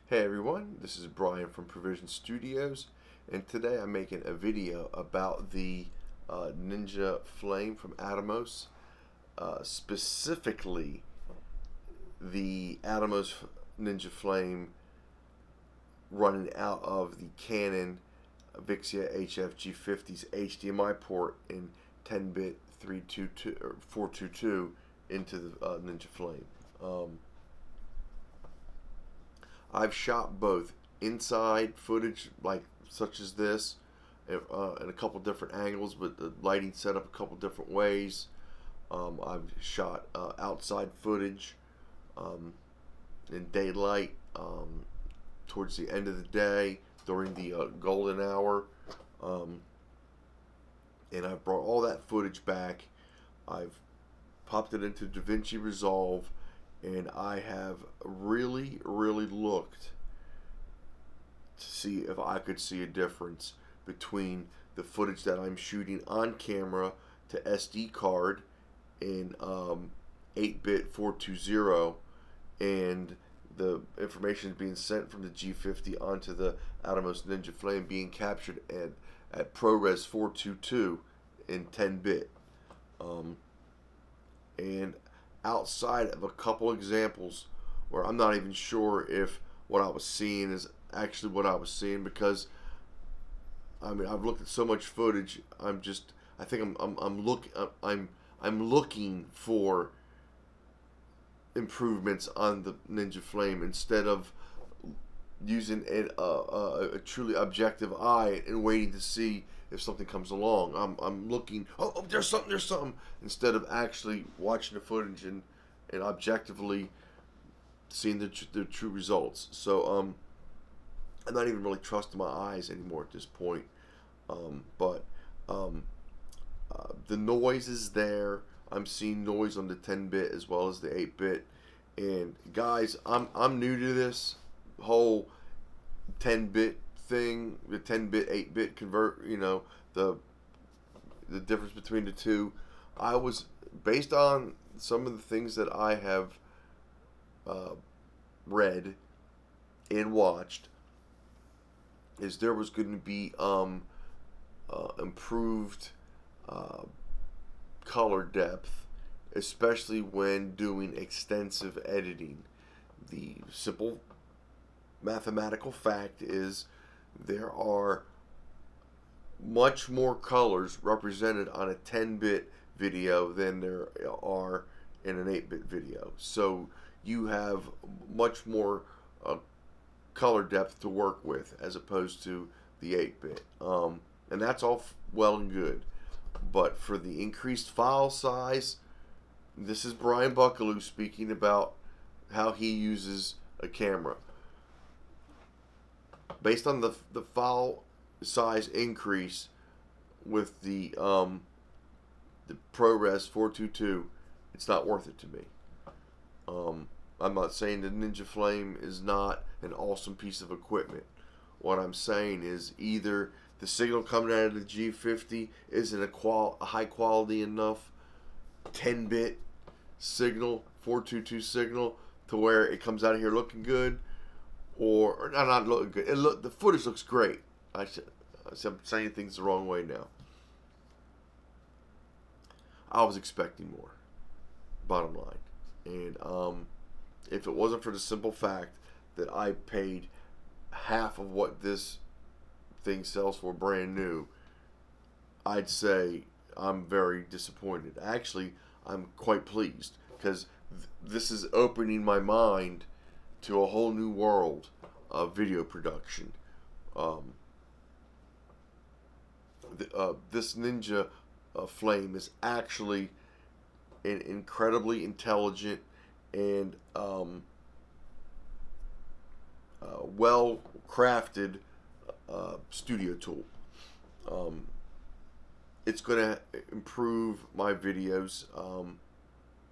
Hey everyone, this is Brian from Provision Studios, and today I'm making a video about the Ninja Flame from Atomos, specifically the Atomos Ninja Flame running out of the Canon VIXIA HF G50's HDMI port in 10-bit 322 or 422 into the Ninja Flame. I've shot both inside footage, like such as this, in a couple different angles, with the lighting set up a couple different ways. I've shot outside footage in daylight, towards the end of the day, during the golden hour, and I've brought all that footage back. I've popped it into DaVinci Resolve, and I have really looked to see if I could see a difference between the footage that I'm shooting on camera to SD card in 8-bit 420, and the information being sent from the G50 onto the Atomos Ninja Flame being captured at ProRes 422 in 10-bit. And outside of a couple examples where I'm not even sure if what I was seeing is actually what I was seeing, because I mean, I've looked at so much footage. I'm looking for improvements on the Ninja Flame instead of using a truly objective eye and waiting to see if something comes along. I'm looking, oh, there's something, instead of actually watching the footage and objectively seeing the true results. So I'm not even really trusting my eyes anymore at this point. But the noise is there. I'm seeing noise on the 10-bit as well as the 8-bit. And guys, I'm new to this whole 10-bit thing, the 10-bit 8-bit convert, the difference between the two. I was, based on some of the things that I have read and watched, is there was going to be improved color depth, especially when doing extensive editing. The simple mathematical fact is there are much more colors represented on a 10-bit video than there are in an 8-bit video. So you have much more color depth to work with as opposed to the 8-bit. And that's all well and good. But for the increased file size, this is Brian Buckaloo speaking about how he uses a camera. Based on the file size increase with the ProRes 422, it's not worth it to me. I'm not saying the Ninja Flame is not an awesome piece of equipment. What I'm saying is either the signal coming out of the G50 isn't a high quality enough 10-bit signal, 422 signal, to where it comes out of here looking good, or not looking good. The footage looks great. I'm saying things the wrong way now. I was expecting more, bottom line. And if it wasn't for the simple fact that I paid half of what this thing sells for brand new, I'd say I'm very disappointed. Actually, I'm quite pleased, because this is opening my mind to a whole new world of video production. This Ninja Flame is actually an incredibly intelligent and well crafted studio tool. It's going to improve my videos.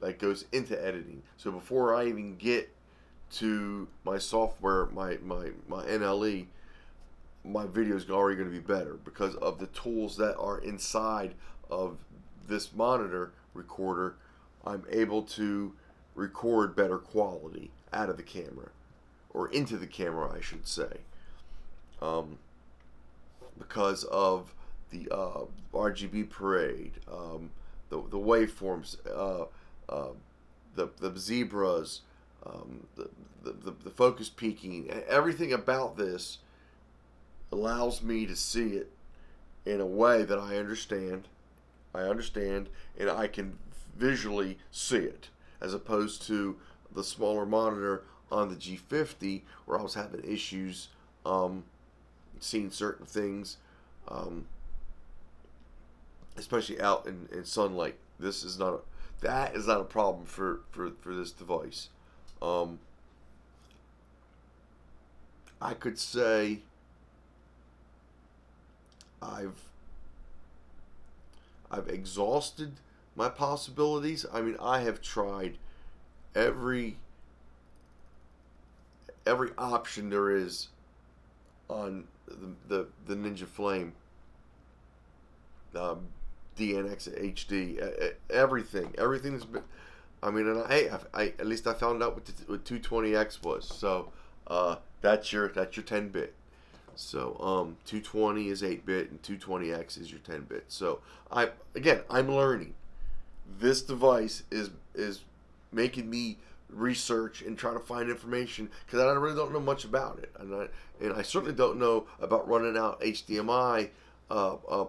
That goes into editing. So before I even get to my software, my NLE, my video is already going to be better because of the tools that are inside of this monitor recorder. I'm able to record better quality out of the camera, or into the camera, I should say, because of the RGB parade, the waveforms, the zebras, the focus peaking, everything about this allows me to see it in a way that I understand, and I can visually see it, as opposed to the smaller monitor on the G50, where I was having issues seeing certain things, especially out in sunlight. That is not a problem for this device. I could say I've exhausted my possibilities. I mean, I have tried every option there is on the Ninja Flame, DNX HD, everything's been. I mean, and I at least I found out what 220X was. So that's your 10-bit. So 220 is 8-bit and 220X is your 10-bit. So I'm learning. This device is making me research and try to find information, because I really don't know much about it, and I certainly don't know about running out HDMI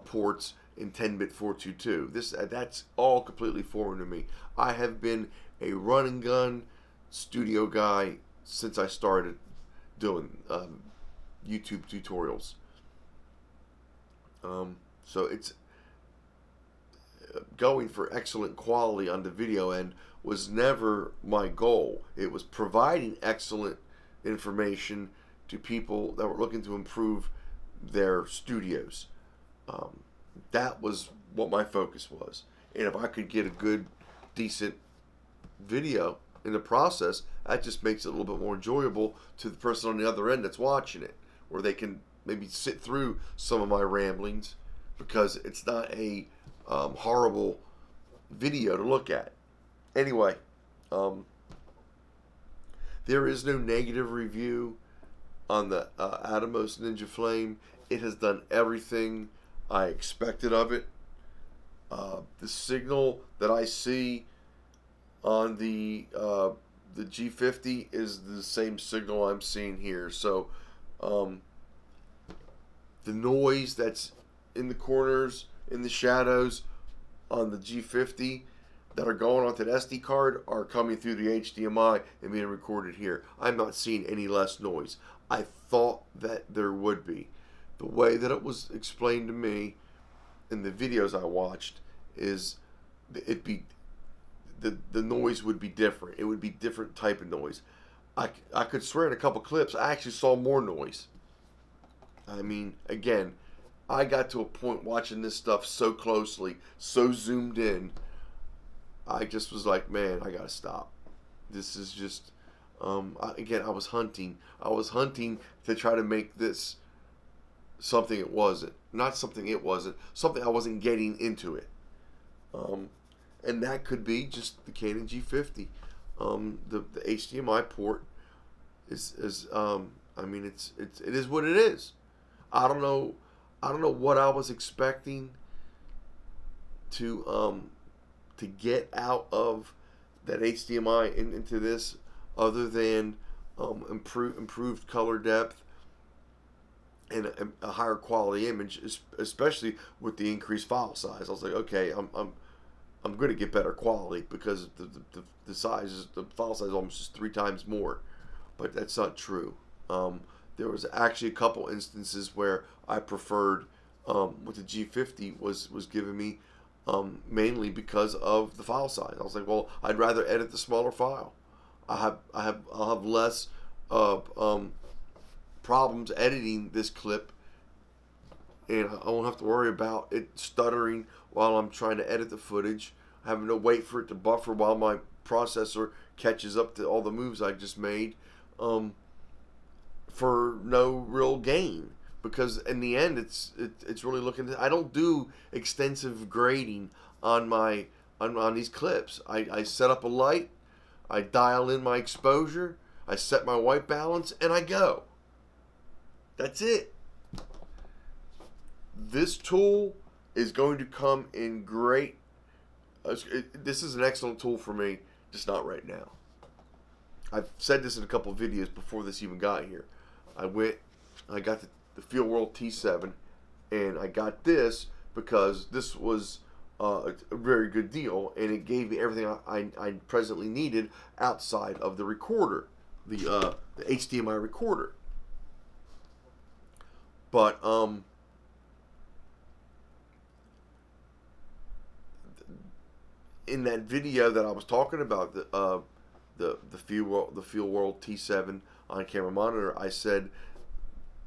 ports in 10-bit 422. That's all completely foreign to me. I have been a run and gun studio guy since I started doing YouTube tutorials. So it's going for excellent quality on the video end was never my goal. It was providing excellent information to people that were looking to improve their studios. That was what my focus was. And if I could get a good, decent video in the process, that just makes it a little bit more enjoyable to the person on the other end that's watching it, where they can maybe sit through some of my ramblings, because it's not a horrible video to look at. Anyway, there is no negative review on the Atomos Ninja Flame. It has done everything I expected of it. The signal that I see on the G50 is the same signal I'm seeing here. So the noise that's in the corners, in the shadows on the G50 that are going onto the SD card are coming through the HDMI and being recorded here. I'm not seeing any less noise. I thought that there would be. The way that it was explained to me in the videos I watched is the noise would be different. It would be different type of noise. I could swear in a couple clips I actually saw more noise. I mean, again, I got to a point watching this stuff so closely, so zoomed in, I just was like, man, I gotta stop. This is just, again, I was hunting. I was hunting to try to make this something it wasn't. Not something it wasn't, something I wasn't getting into it. And that could be just the Canon G50. The HDMI port is I mean, it is what it is. I don't know what I was expecting to get out of that HDMI into this, other than improved color depth and a higher quality image, especially with the increased file size. I was like, okay, I'm going to get better quality, because the size, the file size is almost just 3 times more, but that's not true. There was actually a couple instances where I preferred what the G50 was giving me, mainly because of the file size. I was like, well, I'd rather edit the smaller file. I'll have less problems editing this clip, and I won't have to worry about it stuttering while I'm trying to edit the footage, having to wait for it to buffer while my processor catches up to all the moves I just made, for no real gain. Because in the end, it's really looking. I don't do extensive grading on these clips. I set up a light, I dial in my exposure, I set my white balance, and I go. That's it. This tool is going to come in great. This is an excellent tool for me, just not right now. I've said this in a couple of videos before this even got here. I got the Field World T7, and I got this because this was a very good deal, and it gave me everything I presently needed outside of the recorder, the HDMI recorder. But in that video that I was talking about, the Field World T7 on camera monitor, I said,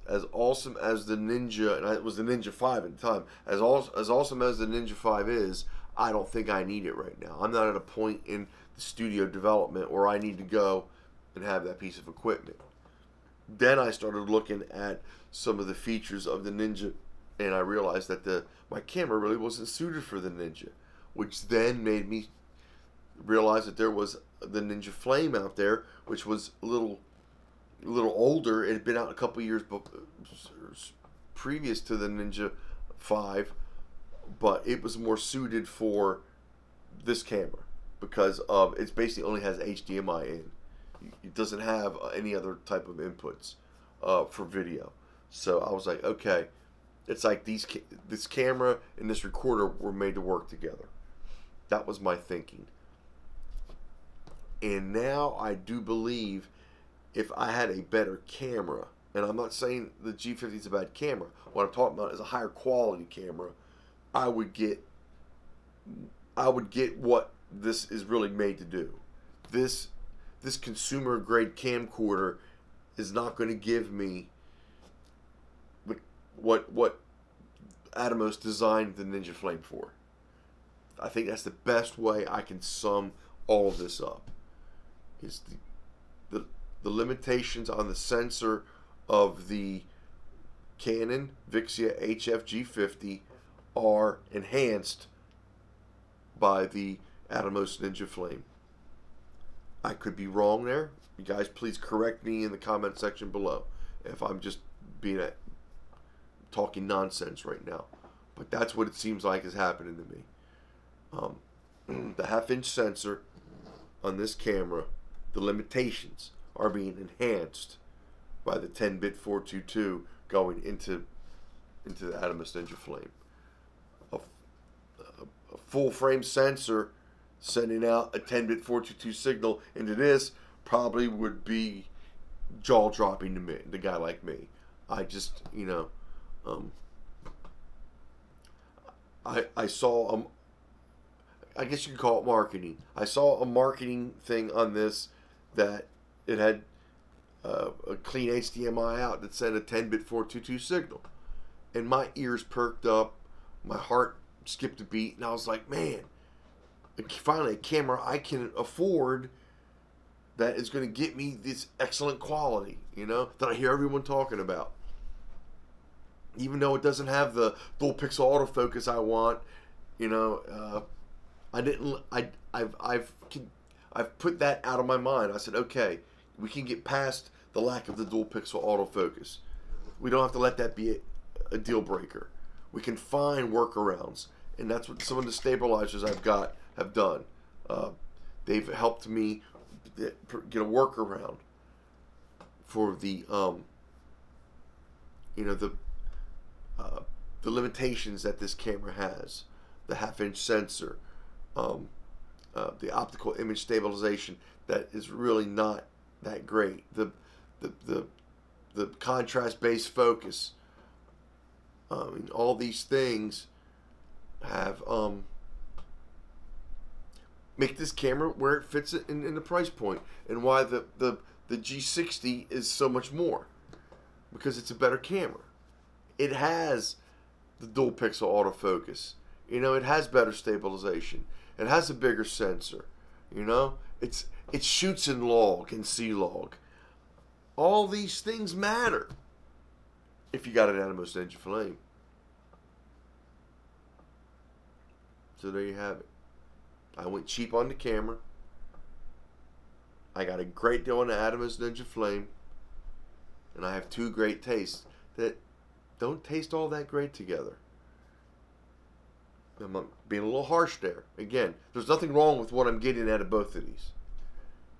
as awesome as the Ninja, and it was the Ninja 5 at the time, as awesome as the Ninja 5 is, I don't think I need it right now. I'm not at a point in the studio development where I need to go and have that piece of equipment. Then I started looking at some of the features of the Ninja, and I realized that my camera really wasn't suited for the Ninja, which then made me realize that there was the Ninja Flame out there, which was a little older. It had been out a couple years previous to the Ninja 5, but it was more suited for this camera because of it basically only has HDMI in. It doesn't have any other type of inputs for video. So I was like, okay, it's like this camera and this recorder were made to work together. That was my thinking. And now I do believe if I had a better camera, and I'm not saying the G50 is a bad camera, what I'm talking about is a higher quality camera, I would get what this is really made to do. This consumer grade camcorder is not going to give me what Atomos designed the Ninja Flame for. I think that's the best way I can sum all of this up. Is the limitations on the sensor of the Canon VIXIA HF G50 are enhanced by the Atomos Ninja Flame. I could be wrong there. You guys please correct me in the comment section below if I'm just talking nonsense right now. But that's what it seems like is happening to me. The half-inch sensor on this camera, the limitations are being enhanced by the 10-bit 422 going into the Atomos Ninja Flame. A full frame sensor sending out a 10-bit 422 signal into this probably would be jaw-dropping to me, the guy like me. I just, I saw I guess you could call it marketing. I saw a marketing thing on this that it had a clean HDMI out that sent a 10-bit 422 signal. And my ears perked up, my heart skipped a beat, and I was like, man, finally a camera I can afford that is going to get me this excellent quality, that I hear everyone talking about. Even though it doesn't have the dual pixel autofocus I want, I've put that out of my mind. I said, okay, we can get past the lack of the dual pixel autofocus. We don't have to let that be a deal breaker. We can find workarounds, and that's what some of the stabilizers I've got have done. They've helped me get a workaround for the limitations that this camera has. The half-inch sensor, the optical image stabilization that is really not that great. The contrast-based focus. All these things have make this camera where it fits in the price point, and why the G60 is so much more, because it's a better camera. It has the dual pixel autofocus. It has better stabilization. It has a bigger sensor. It shoots in log and C-log. All these things matter if you got an Atomos Ninja Flame. So there you have it. I went cheap on the camera. I got a great deal on the Atomos Ninja Flame, and I have two great tastes that don't taste all that great together. I'm being a little harsh there. Again, there's nothing wrong with what I'm getting out of both of these.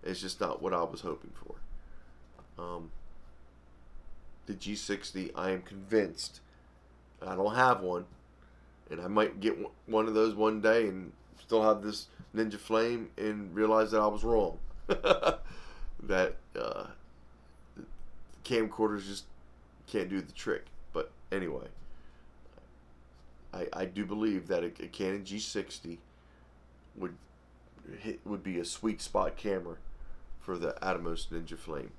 It's just not what I was hoping for. The G60, I am convinced, I don't have one, and I might get one of those one day and still have this Ninja Flame and realize that I was wrong. That the camcorders just can't do the trick. But anyway, I do believe that a Canon G60 would be a sweet spot camera for the Atomos Ninja Flame.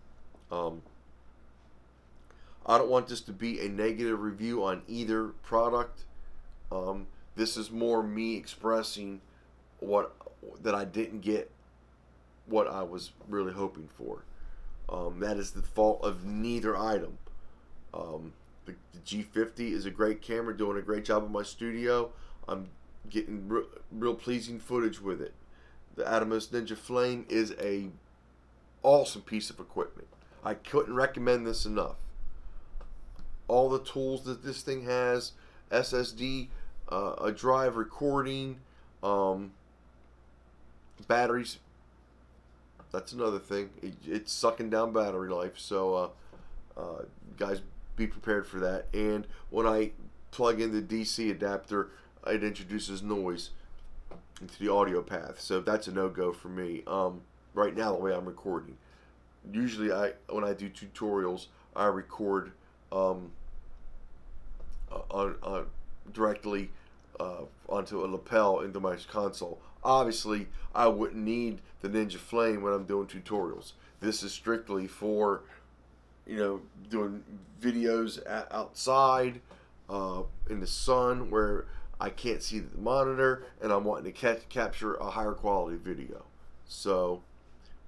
I don't want this to be a negative review on either product. This is more me expressing that I didn't get what I was really hoping for. That is the fault of neither item. The G50 is a great camera, doing a great job in my studio. I'm getting real pleasing footage with it. The Atomos Ninja Flame is a awesome piece of equipment. I couldn't recommend this enough. All the tools that this thing has, SSD, a drive, recording, batteries. That's another thing. It's sucking down battery life. So guys, be prepared for that. And when I plug in the DC adapter, it introduces noise into the audio path. So that's a no-go for me. Right now, the way I'm recording. Usually, when I do tutorials, I record directly onto a lapel into my console. Obviously, I wouldn't need the Ninja Flame when I'm doing tutorials. This is strictly for, doing videos outside in the sun where I can't see the monitor and I'm wanting to capture a higher quality video. So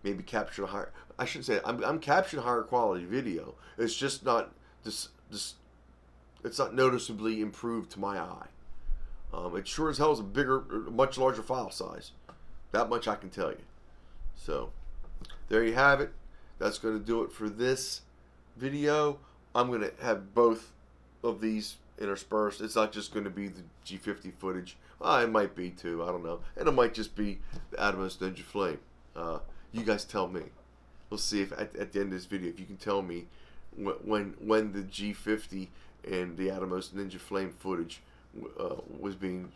maybe capture a higher. I shouldn't say I'm capturing a higher quality video. It's just not this. It's not noticeably improved to my eye. It sure as hell is a much larger file size. That much I can tell you. So there you have it. That's going to do it for this video. I'm going to have both of these interspersed. It's not just going to be the G50 footage. It might be too. I don't know. And it might just be the Atomos Ninja Flame. You guys tell me. We'll see if at the end of this video, if you can tell me when the G50 and the Atomos Ninja Flame footage was being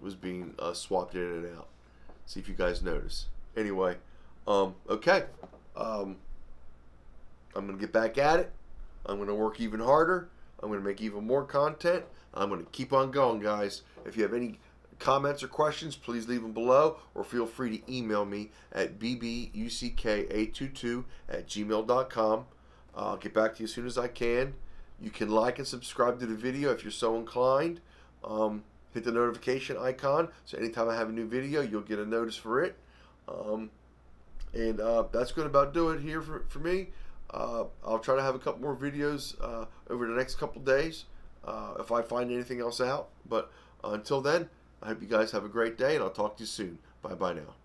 swapped in and out. See if you guys notice. Anyway, okay. I'm gonna get back at it. I'm gonna work even harder. I'm gonna make even more content. I'm gonna keep on going, guys. If you have any comments or questions, please leave them below, or feel free to email me at bbuck822@gmail.com. I'll get back to you as soon as I can. You can like and subscribe to the video if you're so inclined. Hit the notification icon, so anytime I have a new video, you'll get a notice for it. That's going to about do it here for me. I'll try to have a couple more videos over the next couple days if I find anything else out. But until then, I hope you guys have a great day, and I'll talk to you soon. Bye-bye now.